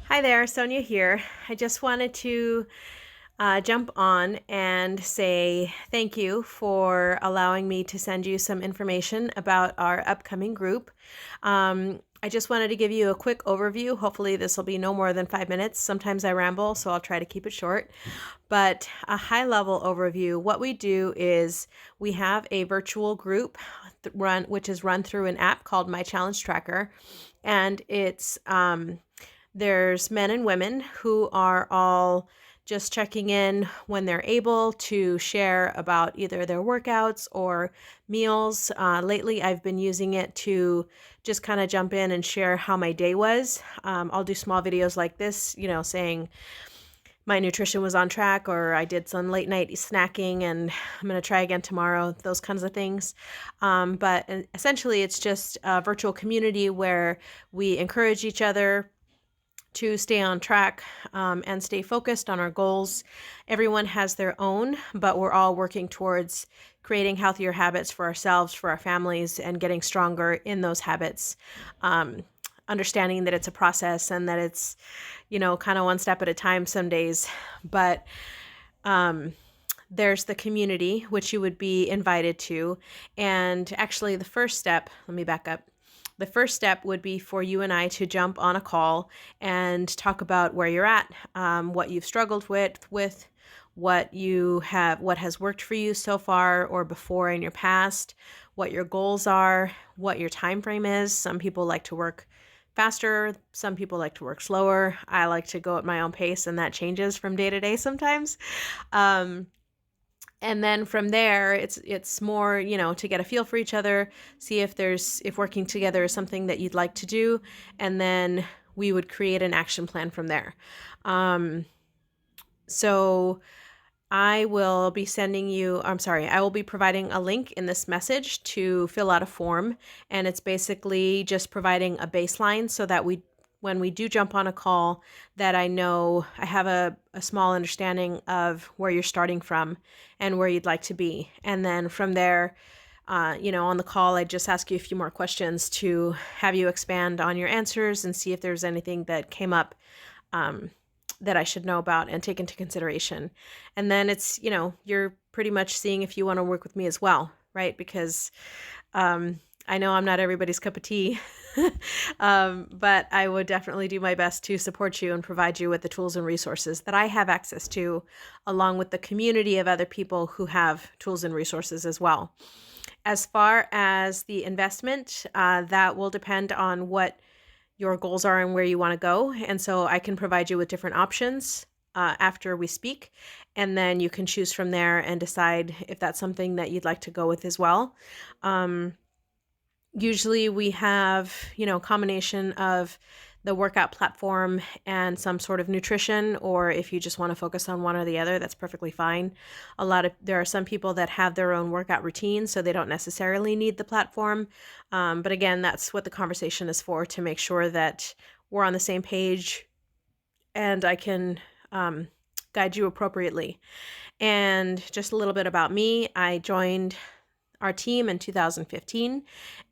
Hi there, Sonia here. I just wanted to jump on and say thank you for allowing me to send you some information about our upcoming group. I just wanted to give you a quick overview. Hopefully, this will be no more than 5 minutes. Sometimes I ramble, so I'll try to keep it short. But a high level overview, what we do is we have a virtual group which is run through an app called My Challenge Tracker. And there's men and women who are all just checking in when they're able to share about either their workouts or meals. Lately, I've been using it to just kind of jump in and share how my day was. I'll do small videos like this, saying my nutrition was on track, or I did some late night snacking and I'm going to try again tomorrow, those kinds of things. But essentially, it's just a virtual community where we encourage each other to stay on track and stay focused on our goals. Everyone has their own, but we're all working towards creating healthier habits for ourselves, for our families, and getting stronger in those habits. Understanding that it's a process and that it's, kind of one step at a time some days. But there's the community, which you would be invited to. And actually, the first step, let me back up. The first step would be for you and I to jump on a call and talk about where you're at, what you've struggled with what has worked for you so far or before in your past, what your goals are, what your time frame is. Some people like to work faster, some people like to work slower. I like to go at my own pace, and that changes from day to day sometimes. And then from there, it's more, to get a feel for each other, see if working together is something that you'd like to do, and then we would create an action plan from there. So I will be I will be providing a link in this message to fill out a form, and it's basically just providing a baseline so that when we do jump on a call, that I know I have a small understanding of where you're starting from and where you'd like to be. And then from there, on the call, I just ask you a few more questions to have you expand on your answers and see if there's anything that came up that I should know about and take into consideration. And then it's, you're pretty much seeing if you want to work with me as well, right? Because I know I'm not everybody's cup of tea, but I would definitely do my best to support you and provide you with the tools and resources that I have access to, along with the community of other people who have tools and resources as well. As far as the investment, that will depend on what your goals are and where you want to go. And so I can provide you with different options after we speak. And then you can choose from there and decide if that's something that you'd like to go with as well. Usually we have, a combination of the workout platform and some sort of nutrition, or if you just want to focus on one or the other, that's perfectly fine. There are some people that have their own workout routine, so they don't necessarily need the platform. But again, that's what the conversation is for, to make sure that we're on the same page and I can guide you appropriately. And just a little bit about me. I joined our team in 2015.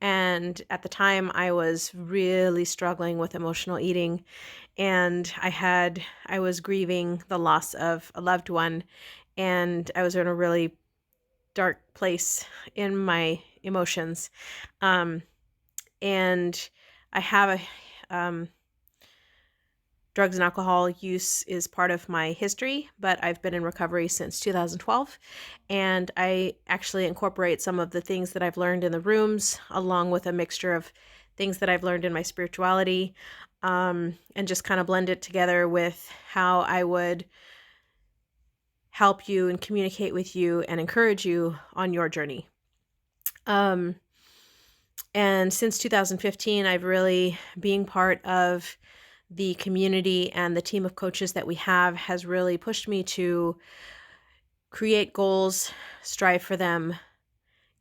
And at the time, I was really struggling with emotional eating. And I was grieving the loss of a loved one. And I was in a really dark place in my emotions. And I have drugs and alcohol use is part of my history, but I've been in recovery since 2012. And I actually incorporate some of the things that I've learned in the rooms, along with a mixture of things that I've learned in my spirituality, and just kind of blend it together with how I would help you and communicate with you and encourage you on your journey. And since 2015, I've really, being part of the community and the team of coaches that we have, has really pushed me to create goals, strive for them,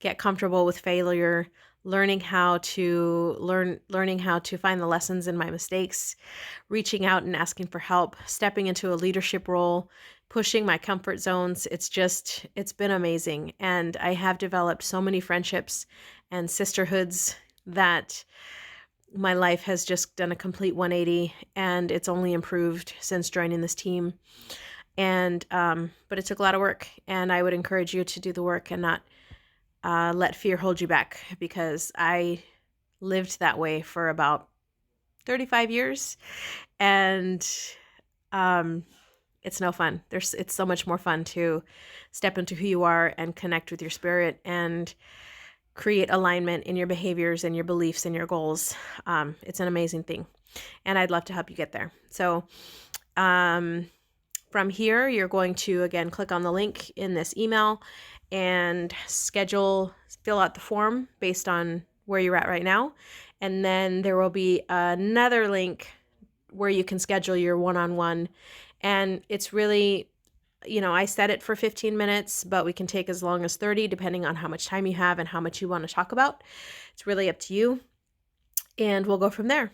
get comfortable with failure, learning how to find the lessons in my mistakes, reaching out and asking for help, stepping into a leadership role, pushing my comfort zones. It's been amazing. And I have developed so many friendships and sisterhoods that my life has just done a complete 180, and it's only improved since joining this team. And but it took a lot of work, and I would encourage you to do the work and not let fear hold you back, because I lived that way for about 35 years, and it's no fun. It's so much more fun to step into who you are and connect with your spirit and create alignment in your behaviors and your beliefs and your goals. It's an amazing thing, and I'd love to help you get there. So from here, you're going to, again, click on the link in this email and fill out the form based on where you're at right now. And then there will be another link where you can schedule your one-on-one. And it's really, I set it for 15 minutes, but we can take as long as 30, depending on how much time you have and how much you want to talk about. It's really up to you. And we'll go from there.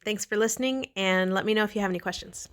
Thanks for listening, and let me know if you have any questions.